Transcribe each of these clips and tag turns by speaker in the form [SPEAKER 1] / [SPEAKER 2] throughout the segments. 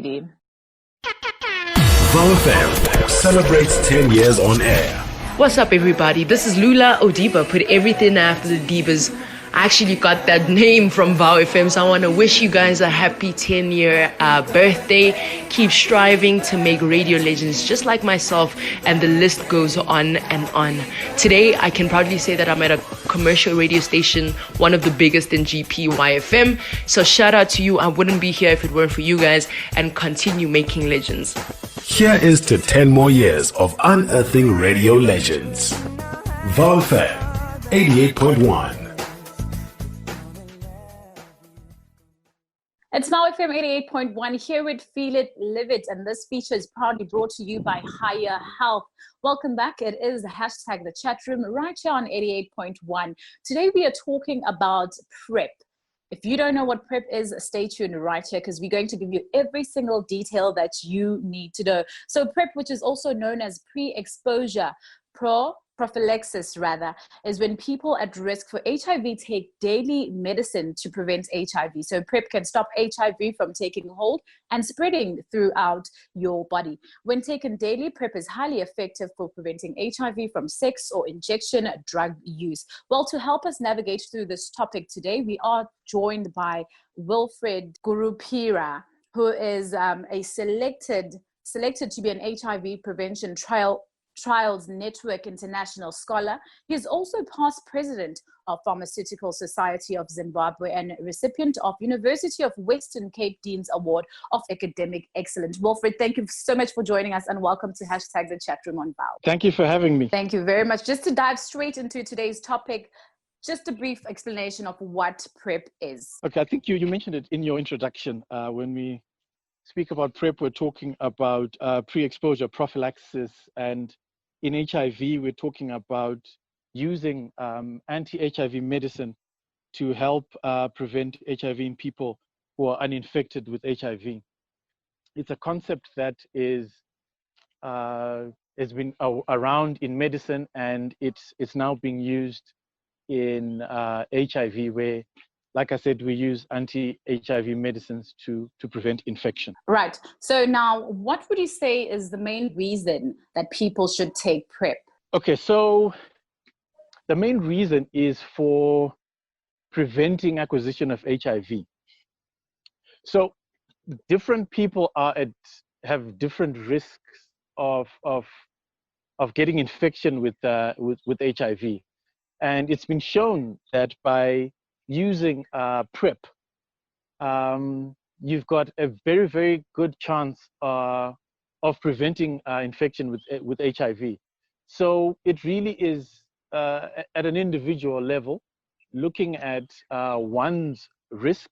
[SPEAKER 1] already.
[SPEAKER 2] VOW FM celebrates 10 years on air.
[SPEAKER 3] What's up, everybody? This is Lula Odiba. Put everything after the divas. I actually got that name from VOW FM, so I want to wish you guys a happy 10-year birthday. Keep striving to make radio legends just like myself, and the list goes on and on. Today, I can proudly say that I'm at a commercial radio station, one of the biggest in GPYFM. So shout out to you. I wouldn't be here if it weren't for you guys, and continue making legends.
[SPEAKER 2] Here is to 10 more years of unearthing radio legends. VOW FM 88.1.
[SPEAKER 1] It's now FM 88.1. Hear it, feel it, live it. And this feature is proudly brought to you by Higher Health. Welcome back. It is hashtag the chat room right here on 88.1. Today we are talking about PrEP. If you don't know what PrEP is, stay tuned right here because we're going to give you every single detail that you need to know. So PrEP, which is also known as pre-exposure, prophylaxis rather, is when people at risk for HIV take daily medicine to prevent HIV. So PrEP can stop HIV from taking hold and spreading throughout your body. When taken daily, PrEP is highly effective for preventing HIV from sex or injection drug use. Well, to help us navigate through this topic today, we are joined by Wilfred Gurupira, who is selected to be an HIV prevention Trials Network International Scholar. He is also past president of Pharmaceutical Society of Zimbabwe and recipient of University of Western Cape Dean's Award of Academic Excellence. Wilfred, thank you so much for joining us and welcome to hashtag the chatroom on VOW.
[SPEAKER 4] Thank you for having me.
[SPEAKER 1] Thank you very much. Just to dive straight into today's topic, just a brief explanation of what PrEP is.
[SPEAKER 4] Okay, I think you mentioned it in your introduction. When we speak about PrEP, we're talking about pre-exposure prophylaxis, and in HIV, we're talking about using anti-HIV medicine to help prevent HIV in people who are uninfected with HIV. It's a concept that has been around in medicine, and it's now being used in HIV, where, like I said, we use anti-HIV medicines to prevent infection.
[SPEAKER 1] Right. So now, what would you say is the main reason that people should take PrEP?
[SPEAKER 4] Okay, so the main reason is for preventing acquisition of HIV. So different people have different risks of getting infection with HIV, and it's been shown that by using PrEP, you've got a very, very good chance of preventing infection with HIV. So it really is at an individual level, looking at one's risk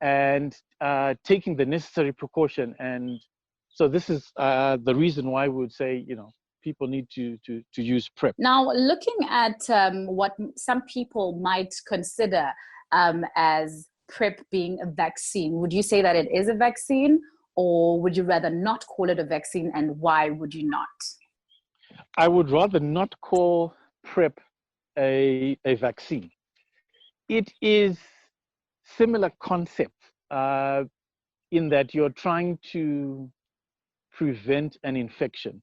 [SPEAKER 4] and taking the necessary precaution. And so this is the reason why we would say, people need to use PrEP.
[SPEAKER 1] Now, looking at what some people might consider as PrEP being a vaccine, would you say that it is a vaccine, or would you rather not call it a vaccine, and why would you not?
[SPEAKER 4] I would rather not call PrEP a vaccine. It is similar concept in that you're trying to prevent an infection.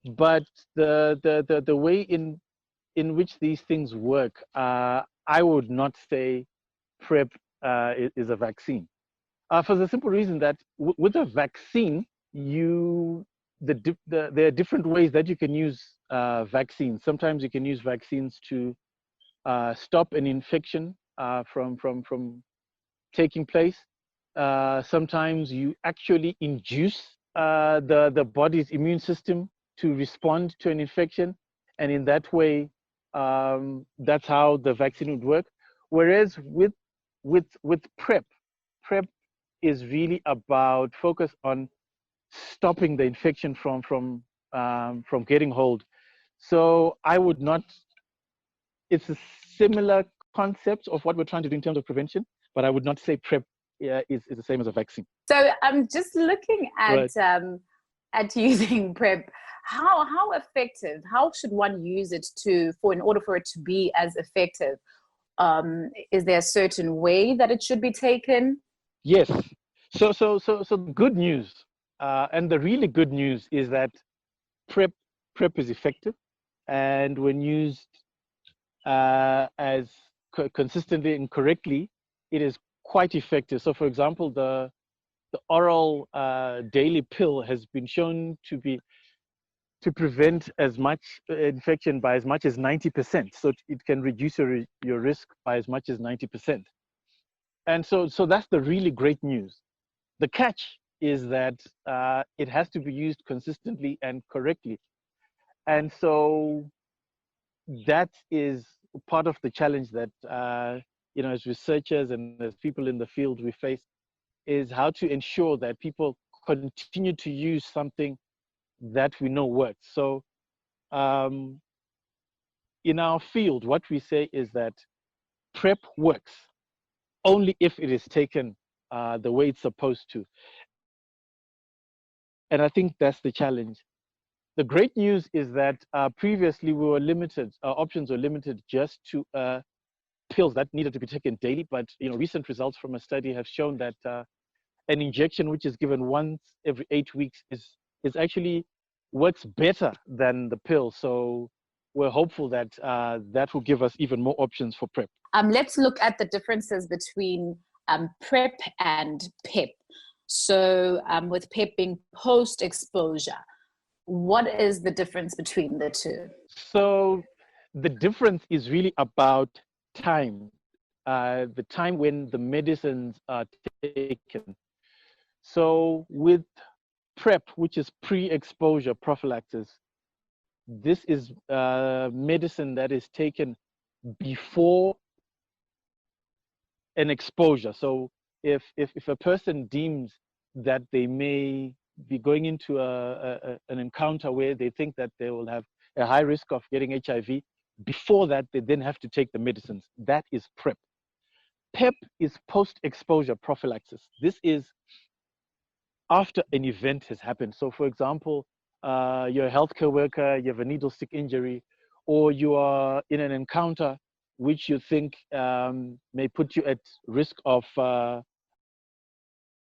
[SPEAKER 4] But the way in which these things work, I would not say PrEP is a vaccine. For the simple reason that with a vaccine, there are different ways that you can use vaccines. Sometimes you can use vaccines to stop an infection from taking place. Sometimes you actually induce the body's immune system to respond to an infection, and in that way, that's how the vaccine would work. Whereas with PrEP is really about focus on stopping the infection from getting hold. So I would not. It's a similar concept of what we're trying to do in terms of prevention, but I would not say PrEP is the same as a vaccine.
[SPEAKER 1] So I'm just looking at
[SPEAKER 4] Right.
[SPEAKER 1] At using PrEP. How effective? How should one use it in order for it to be as effective? Is there a certain way that it should be taken?
[SPEAKER 4] Yes. So the good news, and the really good news is that PrEP is effective, and when used as consistently and correctly, it is quite effective. So, for example, the oral daily pill has been shown to prevent as much infection by as much as 90%. So it can reduce your risk by as much as 90%. And so that's the really great news. The catch is that it has to be used consistently and correctly. And so that is part of the challenge that, as researchers and as people in the field we face, is how to ensure that people continue to use something that we know works. So in our field, what we say is that PrEP works only if it is taken the way it's supposed to. And I think that's the challenge. The great news is that previously we were limited, our options were limited just to pills that needed to be taken daily. But recent results from a study have shown that an injection which is given once every 8 weeks is actually works better than the pill. So we're hopeful that that will give us even more options for PrEP.
[SPEAKER 1] Let's look at the differences between PrEP and PEP. So with PEP being post-exposure, what is the difference between the two?
[SPEAKER 4] So the difference is really about time, the time when the medicines are taken. So with PrEP, which is pre-exposure prophylaxis, this is medicine that is taken before an exposure. So if a person deems that they may be going into an encounter where they think that they will have a high risk of getting HIV, before that they then have to take the medicines. That is PrEP. PEP is post-exposure prophylaxis. This is after an event has happened. So for example, you're a healthcare worker, you have a needle stick injury, or you are in an encounter which you think may put you at risk of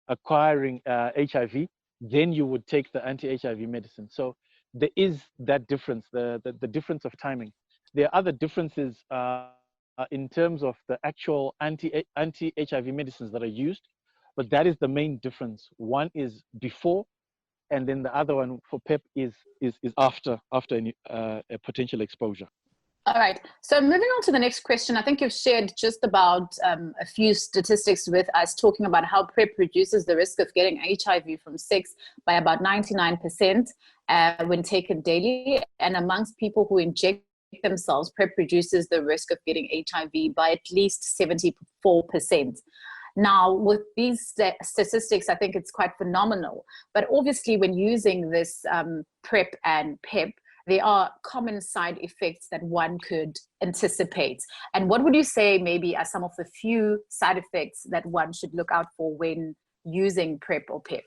[SPEAKER 4] acquiring HIV, then you would take the anti-HIV medicine. So there is that difference, the difference of timing. There are other differences in terms of the actual anti-HIV medicines that are used, but that is the main difference. One is before, and then the other one for PEP is after a potential exposure.
[SPEAKER 1] All right. So moving on to the next question, I think you've shared just about a few statistics with us talking about how PrEP reduces the risk of getting HIV from sex by about 99% when taken daily. And amongst people who inject themselves, PrEP reduces the risk of getting HIV by at least 74%. Now, with these statistics, I think it's quite phenomenal. But obviously, when using this PrEP and PEP, there are common side effects that one could anticipate. And what would you say maybe are some of the few side effects that one should look out for when using PrEP or PEP?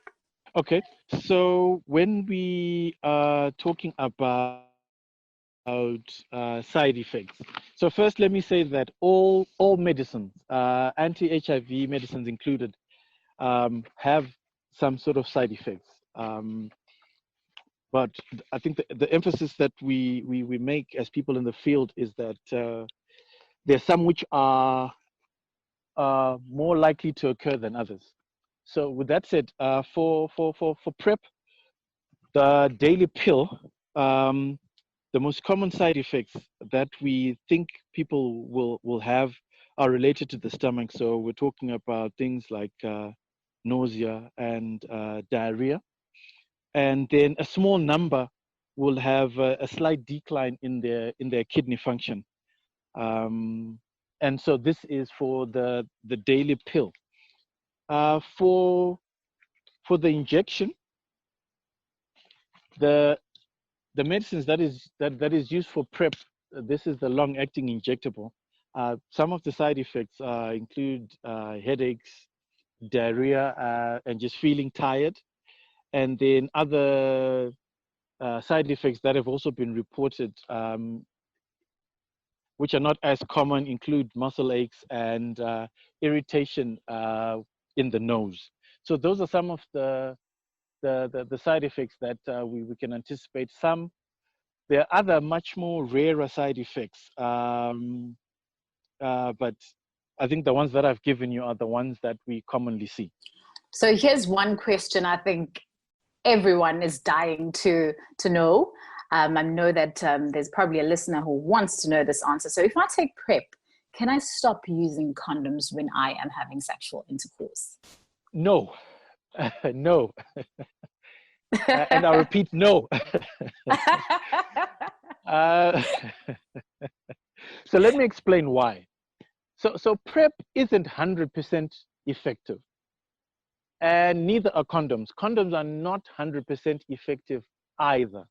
[SPEAKER 4] Okay, so when we are talking about side effects, so first let me say that all medicines, anti-HIV medicines included, have some sort of side effects. But I think the emphasis that we make as people in the field is that there's some which are more likely to occur than others. So with that said, for PrEP, the daily pill, the most common side effects that we think people will have are related to the stomach. So we're talking about things like nausea and diarrhea. And then a small number will have a slight decline in their kidney function. And so this is for the daily pill. For the injection, the medicines that is used for PrEP, this is the long-acting injectable. Some of the side effects include headaches, diarrhea, and just feeling tired. And then other side effects that have also been reported, which are not as common, include muscle aches and irritation in the nose. So those are some of the side effects that we can anticipate. There are other much more rarer side effects, but I think the ones that I've given you are the ones that we commonly see.
[SPEAKER 1] So here's one question I think everyone is dying to know. I know that there's probably a listener who wants to know this answer. So if I take PrEP, can I stop using condoms when I am having sexual intercourse?
[SPEAKER 4] No, no. And I repeat, no. So let me explain why. So PrEP isn't 100% effective, and neither are condoms. Condoms are not 100% effective either.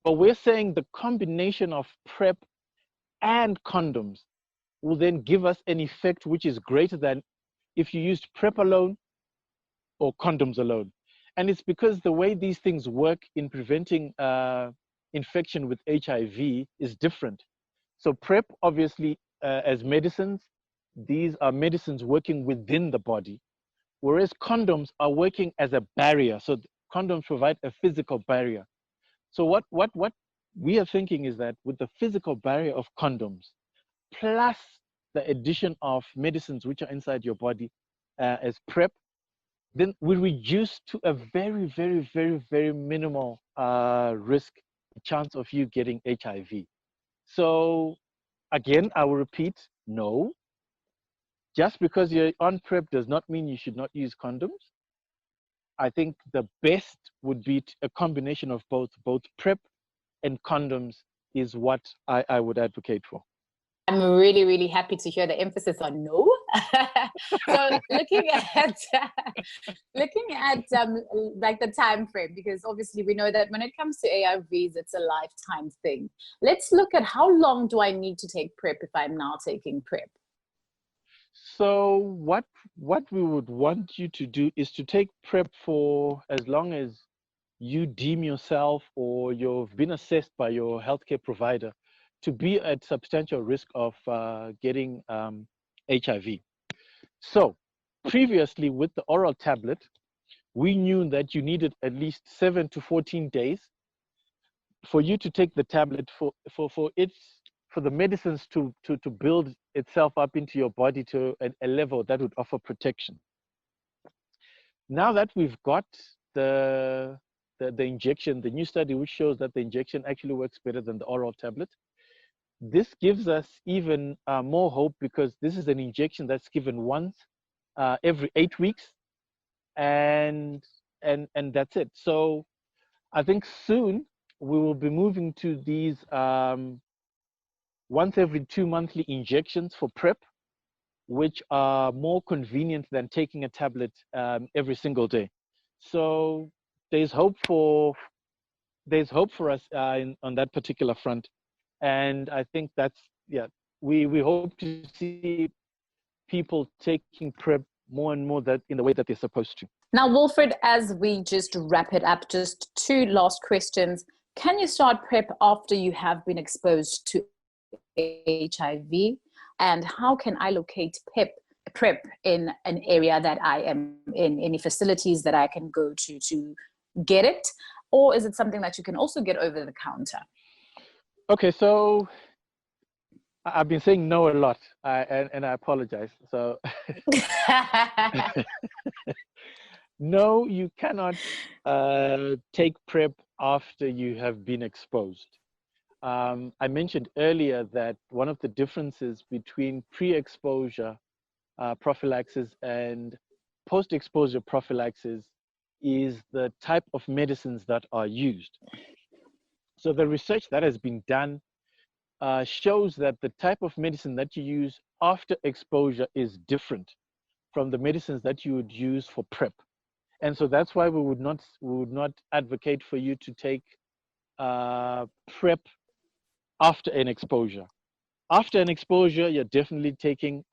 [SPEAKER 4] But we're saying the combination of PrEP and condoms will then give us an effect which is greater than if you used PrEP alone or condoms alone. And it's because the way these things work in preventing infection with HIV is different. So PrEP, obviously, as medicines, these are medicines working within the body, whereas condoms are working as a barrier. So condoms provide a physical barrier. So what we are thinking is that with the physical barrier of condoms, plus the addition of medicines which are inside your body as PrEP, then we reduce to a very, very, very, very minimal risk, chance of you getting HIV. So again, I will repeat, no. Just because you're on PrEP does not mean you should not use condoms. I think the best would be a combination of both PrEP and condoms is what I would advocate for.
[SPEAKER 1] I'm really, really happy to hear the emphasis on no. So looking at like the time frame, because obviously we know that when it comes to ARVs, it's a lifetime thing. Let's look at how long do I need to take PrEP if I'm now taking PrEP?
[SPEAKER 4] So what we would want you to do is to take PrEP for as long as you deem yourself or you've been assessed by your healthcare provider to be at substantial risk of getting HIV. So previously with the oral tablet, we knew that you needed at least 7 to 14 days for you to take the tablet for the medicines to build itself up into your body to a level that would offer protection. Now that we've got the injection, the new study which shows that the injection actually works better than the oral tablet, this gives us even more hope, because this is an injection that's given once every 8 weeks, and that's it. So I think soon we will be moving to these once every 2 monthly injections for PrEP, which are more convenient than taking a tablet every single day. So there's hope for us on that particular front. And I think that's, yeah, we hope to see people taking PrEP more and more that in the way that they're supposed to.
[SPEAKER 1] Now, Wilfred, as we just wrap it up, just 2 last questions. Can you start PrEP after you have been exposed to HIV? And how can I locate PrEP in an area that I am in, any facilities that I can go to get it? Or is it something that you can also get over the counter?
[SPEAKER 4] Okay, so I've been saying no a lot, and I apologize. So no, you cannot take PrEP after you have been exposed. I mentioned earlier that one of the differences between pre-exposure prophylaxis and post-exposure prophylaxis is the type of medicines that are used. So the research that has been done shows that the type of medicine that you use after exposure is different from the medicines that you would use for PrEP. And so that's why we would not advocate for you to take PrEP after an exposure. After an exposure, you're definitely taking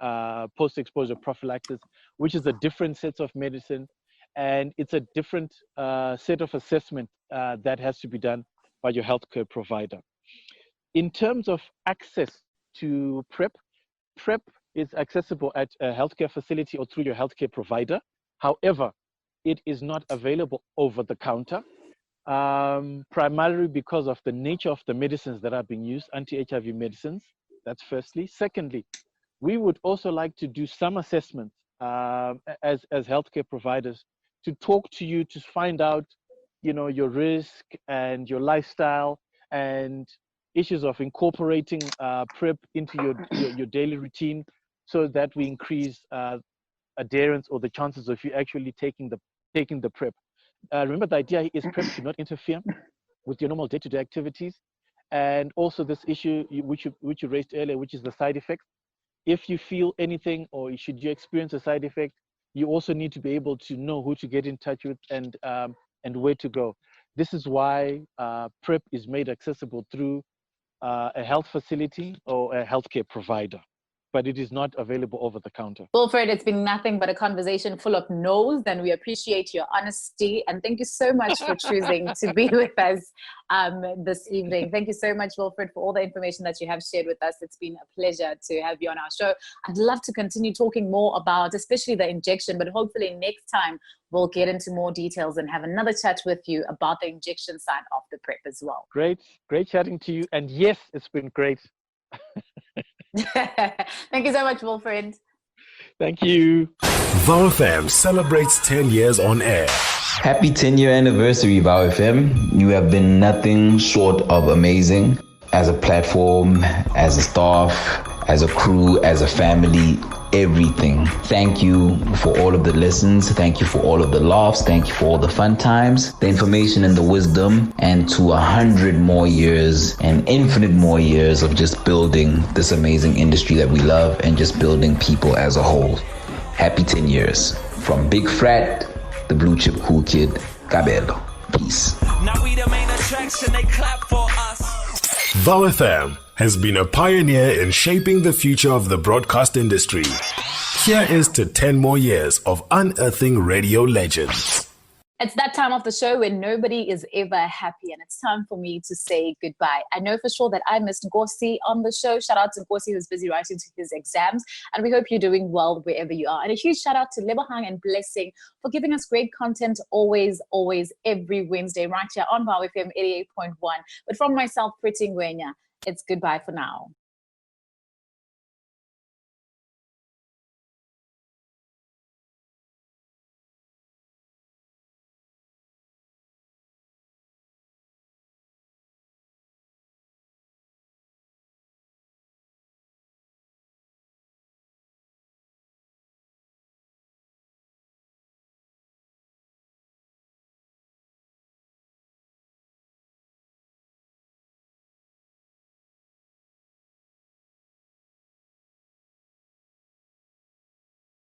[SPEAKER 4] post-exposure prophylaxis, which is a different set of medicine, and it's a different set of assessment that has to be done by your healthcare provider. In terms of access to PrEP, PrEP is accessible at a healthcare facility or through your healthcare provider. However, it is not available over the counter, primarily because of the nature of the medicines that are being used, anti-HIV medicines. That's firstly. Secondly, we would also like to do some assessments as healthcare providers to talk to you to find out, your risk and your lifestyle and issues of incorporating PrEP into your daily routine, so that we increase adherence or the chances of you actually taking the PrEP. Remember, the idea is PrEP should not interfere with your normal day-to-day activities, and also this issue which you raised earlier, which is the side effects. If you feel anything or should you experience a side effect, you also need to be able to know who to get in touch with and where to go. This is why PrEP is made accessible through a health facility or a healthcare provider, but it is not available over the counter.
[SPEAKER 1] Wilfred, it's been nothing but a conversation full of no's, and we appreciate your honesty. And thank you so much for choosing to be with us this evening. Thank you so much, Wilfred, for all the information that you have shared with us. It's been a pleasure to have you on our show. I'd love to continue talking more about, especially the injection, but hopefully next time we'll get into more details and have another chat with you about the injection side of the PrEP as well.
[SPEAKER 4] Great chatting to you. And yes, it's been great.
[SPEAKER 1] Thank you so much, Wilfred.
[SPEAKER 2] Thank you. VOW FM celebrates 10 years on air.
[SPEAKER 5] Happy 10-year anniversary, VOW FM. You have been nothing short of amazing as a platform, as a staff, as a crew, as a family, everything. Thank you for all of the listens. Thank you for all of the laughs. Thank you for all the fun times, the information and the wisdom, and to 100 more years and infinite more years of just building this amazing industry that we love and just building people as a whole. Happy 10 years. From Big Frat, the blue chip cool kid, Cabello. Peace.
[SPEAKER 6] Now we the main attraction, they clap for us.
[SPEAKER 2] VOW FM has been a pioneer in shaping the future of the broadcast industry. Here is to 10 more years of unearthing radio legends.
[SPEAKER 1] It's that time of the show when nobody is ever happy, and it's time for me to say goodbye. I know for sure that I missed Nkosi on the show. Shout out to Nkosi, who's busy writing to his exams, and we hope you're doing well wherever you are. And a huge shout out to Lebohang and Blessing for giving us great content always, every Wednesday right here on VOW FM 88.1. But from myself, Pretty Ngwenya, it's goodbye for now.